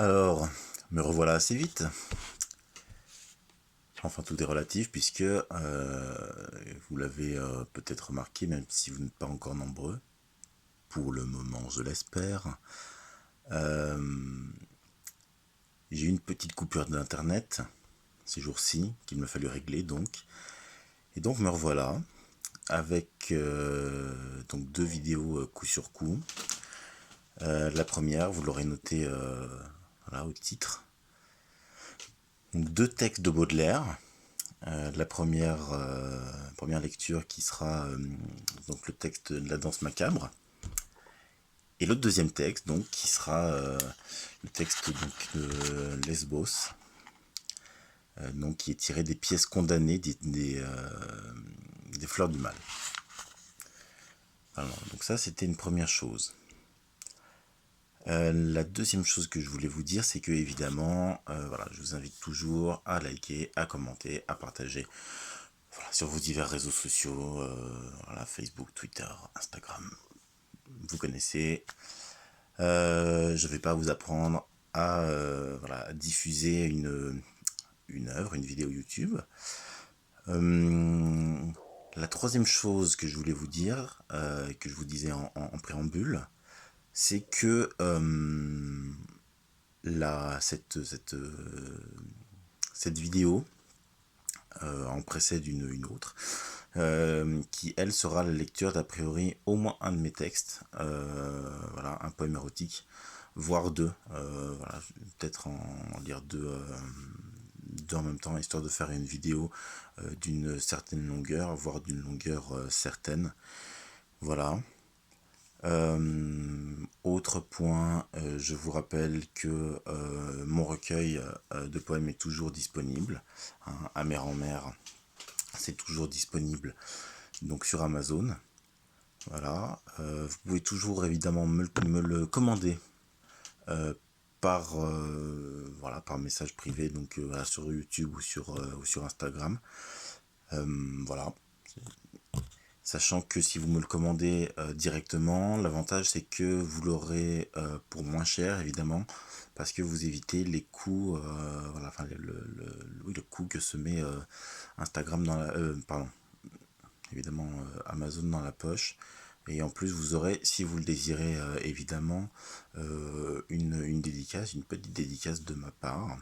Alors, me revoilà assez vite. Enfin, tout est relatif puisque vous l'avez peut-être remarqué, même si vous n'êtes pas encore nombreux, pour le moment, je l'espère. Euh, j'ai eu une petite coupure d'internet ces jours-ci qu'il m'a fallu régler donc. Et donc me revoilà avec donc deux vidéos coup sur coup. La première, vous l'aurez noté voilà, au titre. Donc deux textes de Baudelaire. La première lecture qui sera donc le texte de la danse macabre. Et le deuxième texte donc qui sera le texte donc, de Lesbos, donc qui est tiré des pièces condamnées des Fleurs du Mal. Alors, donc ça c'était une première chose. La deuxième chose que je voulais vous dire, c'est que évidemment, voilà, je vous invite toujours à liker, à commenter, à partager. Voilà, sur vos divers réseaux sociaux, voilà, Facebook, Twitter, Instagram, vous connaissez. Je ne vais pas vous apprendre à, voilà, à diffuser une œuvre, une vidéo YouTube. La troisième chose que je voulais vous dire, que je vous disais en préambule, c'est que cette vidéo en précède une autre, qui elle sera la lecture d'a priori au moins un de mes textes, voilà, un poème érotique, voire deux, voilà, peut-être en lire deux en même temps, histoire de faire une vidéo d'une certaine longueur, voire d'une longueur certaine. Voilà. Autre point, je vous rappelle que mon recueil de poèmes est toujours disponible, hein, à mer en mer, c'est toujours disponible donc sur Amazon. Voilà, vous pouvez toujours évidemment me le commander euh, voilà, par message privé, donc voilà, sur YouTube ou sur Instagram. Voilà. Sachant que si vous me le commandez directement, l'avantage c'est que vous l'aurez pour moins cher évidemment, parce que vous évitez les coûts, voilà, enfin oui, le coût que se met Instagram dans la, pardon, évidemment Amazon dans la poche. Et en plus vous aurez, si vous le désirez évidemment, une dédicace, une petite dédicace de ma part.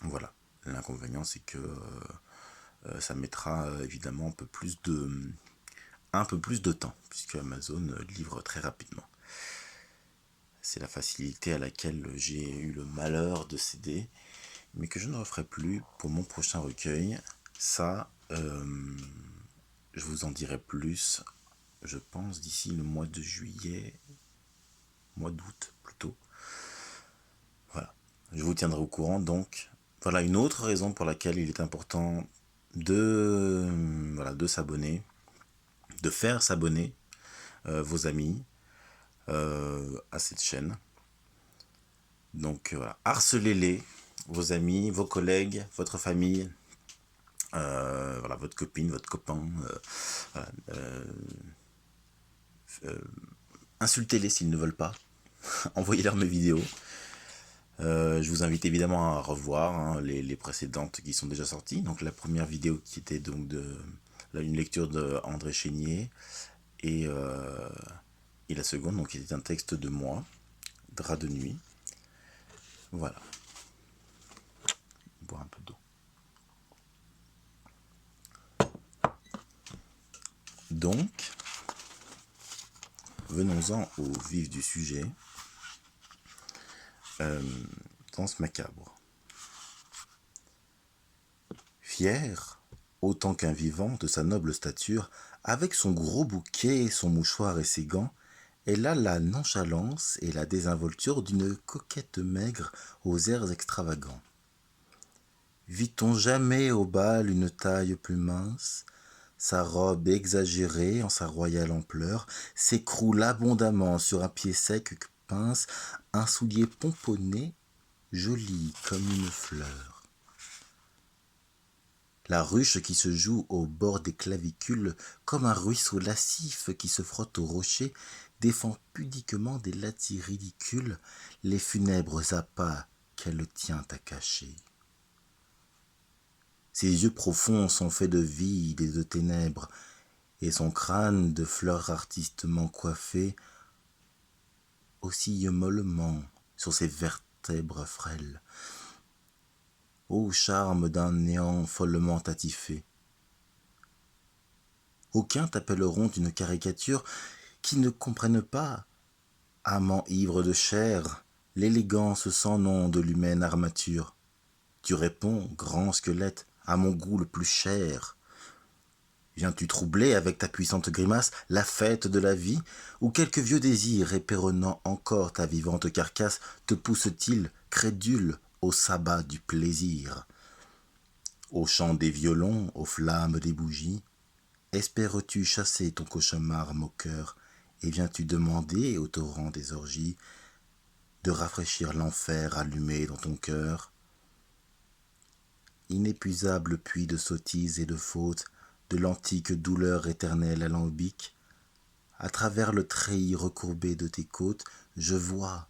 Voilà. L'inconvénient c'est que ça mettra évidemment un peu plus de temps, puisque Amazon livre très rapidement. C'est la facilité à laquelle j'ai eu le malheur de céder, mais que je ne referai plus pour mon prochain recueil. Ça, je vous en dirai plus, je pense, d'ici le mois de juillet, mois d'août plutôt. Voilà, je vous tiendrai au courant. Donc, voilà une autre raison pour laquelle il est important voilà, de s'abonner, de faire s'abonner vos amis à cette chaîne. Donc voilà, harcelez-les, vos amis, vos collègues, votre famille, voilà, votre copine, votre copain. Voilà, insultez-les s'ils ne veulent pas. Envoyez-leur mes vidéos. Je vous invite évidemment à revoir hein, les précédentes qui sont déjà sorties. Donc la première vidéo qui était donc une lecture de André Chénier et la seconde donc qui était un texte de moi, Drap de nuit. Voilà. Boire un peu d'eau. Donc, venons-en au vif du sujet. Danse macabre. Fier, autant qu'un vivant, de sa noble stature, avec son gros bouquet, son mouchoir et ses gants, elle a la nonchalance et la désinvolture d'une coquette maigre aux airs extravagants. Vit-on jamais au bal une taille plus mince? Sa robe exagérée en sa royale ampleur s'écroule abondamment sur un pied sec que pince un soulier pomponné, joli comme une fleur. La ruche qui se joue au bord des clavicules, comme un ruisseau lascif qui se frotte au rocher, défend pudiquement des latis ridicules les funèbres appâts qu'elle tient à cacher. Ses yeux profonds sont faits de vide et de ténèbres, et son crâne de fleurs artistement coiffé oscille mollement sur ses vertèbres frêles. Ô charme d'un néant follement attifé! Aucuns t'appelleront une caricature qui ne comprennent pas, amant ivre de chair, l'élégance sans nom de l'humaine armature. Tu réponds, grand squelette, à mon goût le plus cher. Viens-tu troubler avec ta puissante grimace la fête de la vie, ou quelque vieux désir épéronnant encore ta vivante carcasse te pousse-t-il, crédule, au sabbat du plaisir? Au chant des violons, aux flammes des bougies, espères-tu chasser ton cauchemar moqueur, et viens-tu demander au torrent des orgies de rafraîchir l'enfer allumé dans ton cœur? Inépuisable puits de sottises et de fautes, de l'antique douleur éternelle alambique, à travers le treillis recourbé de tes côtes, je vois,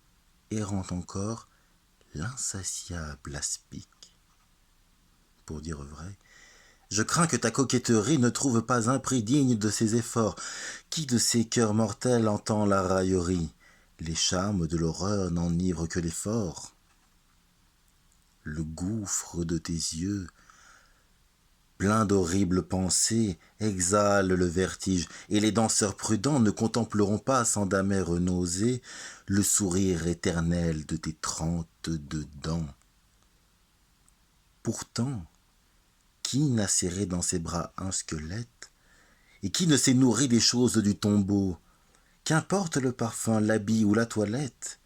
errant encore, l'insatiable aspic. Pour dire vrai, je crains que ta coquetterie ne trouve pas un prix digne de ses efforts. Qui de ces cœurs mortels entend la raillerie? Les charmes de l'horreur n'enivrent que l'effort. Le gouffre de tes yeux, plein d'horribles pensées, exhale le vertige, et les danseurs prudents ne contempleront pas sans d'amères nausées le sourire éternel de tes 32 dents. Pourtant, qui n'a serré dans ses bras un squelette, et qui ne s'est nourri des choses du tombeau? Qu'importe le parfum, l'habit ou la toilette,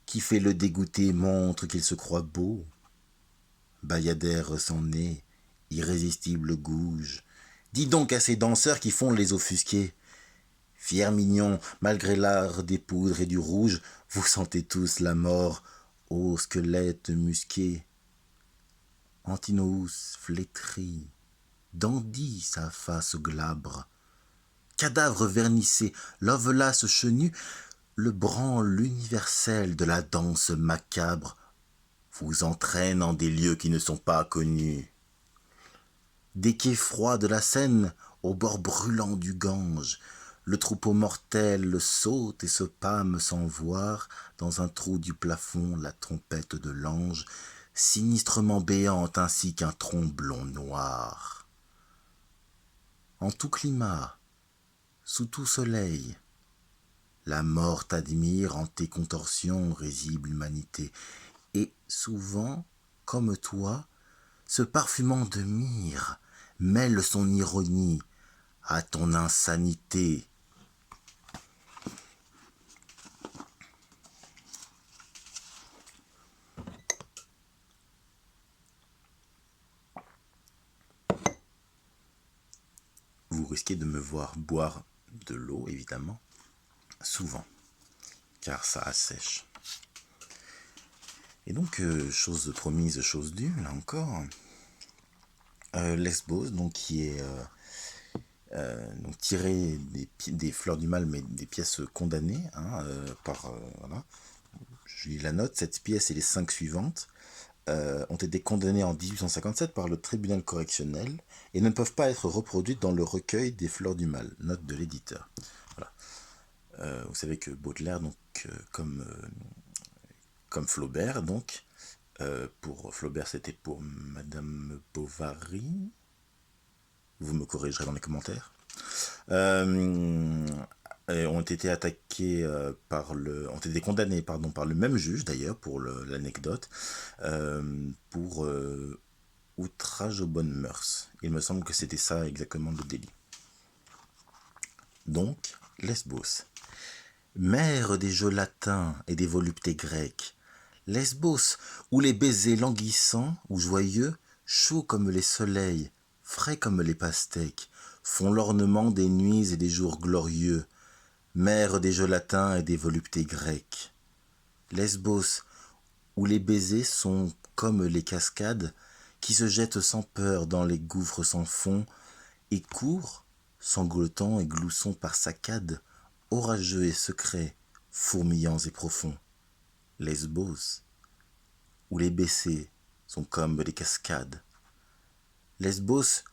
qui fait le dégoûté montre qu'il se croit beau. Bayadère sans nez, irrésistible gouge, dis donc à ces danseurs qui font les offusqués. Fiers mignons, malgré l'art des poudres et du rouge, vous sentez tous la mort, ô squelettes musqués. Antinous flétri, dandy sa face glabre, cadavre vernissé, Lovelace chenu, le branle universel de la danse macabre vous entraîne en des lieux qui ne sont pas connus. Des quais froids de la Seine, au bord brûlant du Gange, le troupeau mortel saute et se pâme sans voir, dans un trou du plafond, la trompette de l'ange, sinistrement béante ainsi qu'un tromblon noir. En tout climat, sous tout soleil, la mort t'admire en tes contorsions, risible humanité, et souvent, comme toi, se parfumant de myrrhe, mêle son ironie à ton insanité. Vous risquez de me voir boire de l'eau, évidemment, souvent, car ça assèche. Et donc, chose promise, chose due, là encore, Lesbos, donc qui est donc tiré des Fleurs du Mal, mais des pièces condamnées, voilà. Je lis la note. Cette pièce et les 5 suivantes ont été condamnées en 1857 par le tribunal correctionnel et ne peuvent pas être reproduites dans le recueil des Fleurs du Mal. Note de l'éditeur. Voilà. Vous savez que Baudelaire, donc, comme Flaubert, donc, pour Flaubert, c'était pour Madame Bovary. Vous me corrigerez dans les commentaires. Ont été attaqués ont été condamnés par le même juge d'ailleurs pour l'anecdote pour outrage aux bonnes mœurs. Il me semble que c'était ça exactement le délit. Donc, Lesbos, mère des jeux latins et des voluptés grecques, Lesbos, où les baisers languissants ou joyeux, chauds comme les soleils, frais comme les pastèques, font l'ornement des nuits et des jours glorieux, mère des jeux latins et des voluptés grecques. Lesbos, où les baisers sont comme les cascades qui se jettent sans peur dans les gouffres sans fond et courent, sanglotant et gloussant par saccades, orageux et secrets, fourmillants et profonds. Lesbos, où les baissers sont comme des cascades. Lesbos,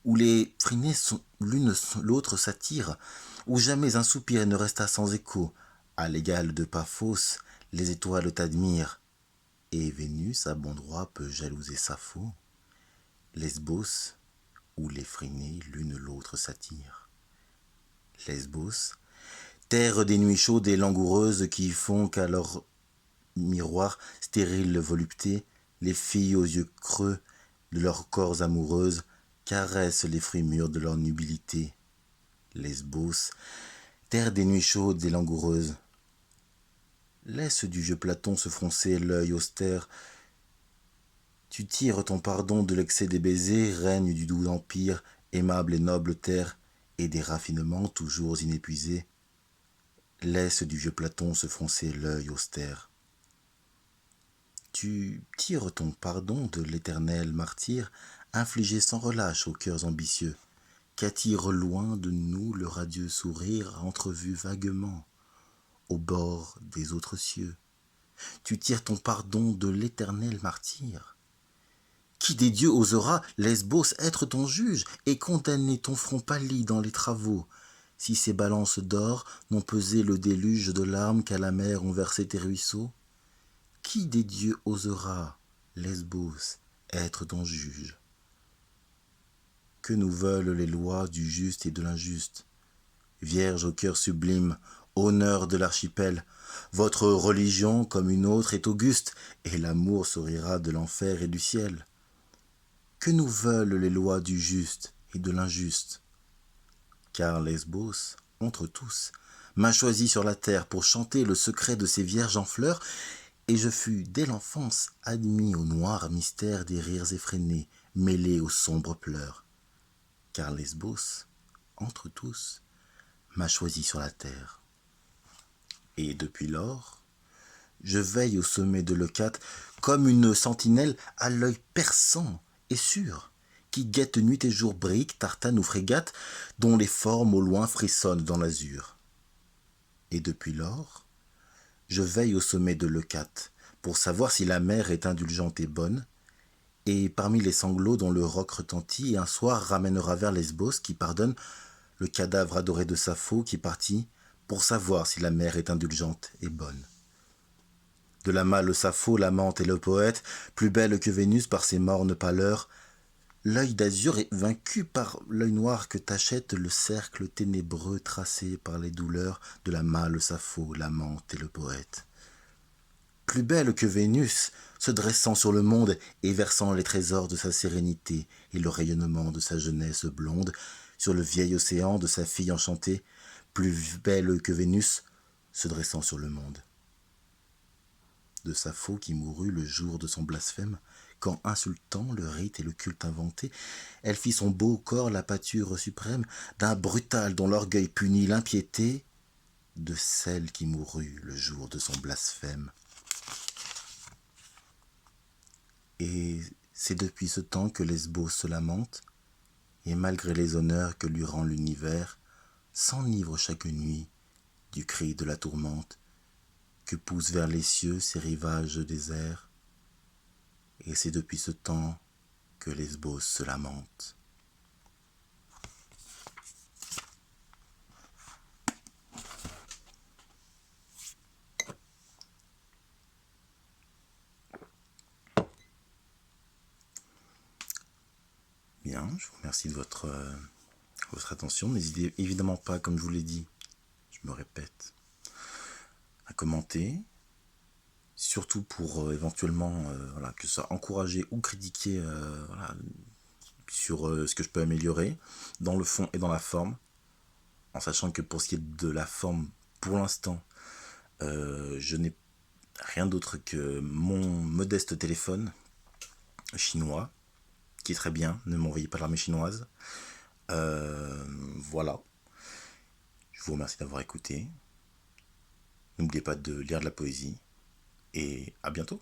où les frinnées sont l'une l'autre s'attirent, où jamais un soupir ne resta sans écho. À l'égal de Paphos, les étoiles t'admirent, et Vénus à bon droit peut jalouser Sappho. Lesbos, où les frinnées l'une l'autre s'attirent. Lesbos, terre des nuits chaudes et langoureuses qui font qu'à leur miroir stérile volupté, les filles aux yeux creux de leurs corps amoureuses caressent les fruits mûrs de leur nubilité. Lesbos, terre des nuits chaudes et langoureuses. Laisse du vieux Platon se froncer l'œil austère. Tu tires ton pardon de l'excès des baisers, règne du doux empire, aimable et noble terre, et des raffinements toujours inépuisés. Laisse du vieux Platon se froncer l'œil austère. Tu tires ton pardon de l'éternel martyr, infligé sans relâche aux cœurs ambitieux, qu'attire loin de nous le radieux sourire entrevu vaguement au bord des autres cieux. Tu tires ton pardon de l'éternel martyr. Qui des dieux osera, Lesbos, être ton juge et condamner ton front pâli dans les travaux, si ces balances d'or n'ont pesé le déluge de larmes qu'à la mer ont versé tes ruisseaux? Qui des dieux osera, Lesbos, être ton juge? Que nous veulent les lois du juste et de l'injuste? Vierge au cœur sublime, honneur de l'archipel, votre religion, comme une autre, est auguste, et l'amour sourira de l'enfer et du ciel. Que nous veulent les lois du juste et de l'injuste? Car Lesbos, entre tous, m'a choisi sur la terre pour chanter le secret de ces vierges en fleurs, et je fus dès l'enfance admis au noir mystère des rires effrénés, mêlés aux sombres pleurs. Car Lesbos, entre tous, m'a choisi sur la terre. Et depuis lors, je veille au sommet de Leucate comme une sentinelle à l'œil perçant et sûr, qui guette nuit et jour briques, tartanes ou frégates, dont les formes au loin frissonnent dans l'azur. Et depuis lors, je veille au sommet de Leucate pour savoir si la mer est indulgente et bonne, et parmi les sanglots dont le roc retentit, un soir ramènera vers Lesbos qui pardonne le cadavre adoré de Sappho qui partit pour savoir si la mer est indulgente et bonne. De la mâle Sappho, l'amante et le poète, plus belle que Vénus par ses mornes pâleurs, l'œil d'azur est vaincu par l'œil noir que t'achète le cercle ténébreux tracé par les douleurs de la mâle Sappho, l'amante et le poète. Plus belle que Vénus, se dressant sur le monde et versant les trésors de sa sérénité et le rayonnement de sa jeunesse blonde sur le vieil océan de sa fille enchantée, plus belle que Vénus, se dressant sur le monde. De Sappho qui mourut le jour de son blasphème, quand, insultant le rite et le culte inventé, elle fit son beau corps la pâture suprême d'un brutal dont l'orgueil punit l'impiété, de celle qui mourut le jour de son blasphème. Et c'est depuis ce temps que Lesbos se lamente, et malgré les honneurs que lui rend l'univers, s'enivre chaque nuit du cri de la tourmente que poussent vers les cieux ces rivages déserts. Et c'est depuis ce temps que Lesbos se lamente. Bien, je vous remercie de votre attention. N'hésitez évidemment pas, comme je vous l'ai dit, je me répète, à commenter, surtout pour éventuellement voilà, que ce soit encourager ou critiquer voilà, sur ce que je peux améliorer dans le fond et dans la forme, en sachant que pour ce qui est de la forme, pour l'instant, je n'ai rien d'autre que mon modeste téléphone chinois, qui est très bien, ne m'envoyez pas l'armée chinoise. Voilà. Je vous remercie d'avoir écouté. N'oubliez pas de lire de la poésie. Et à bientôt.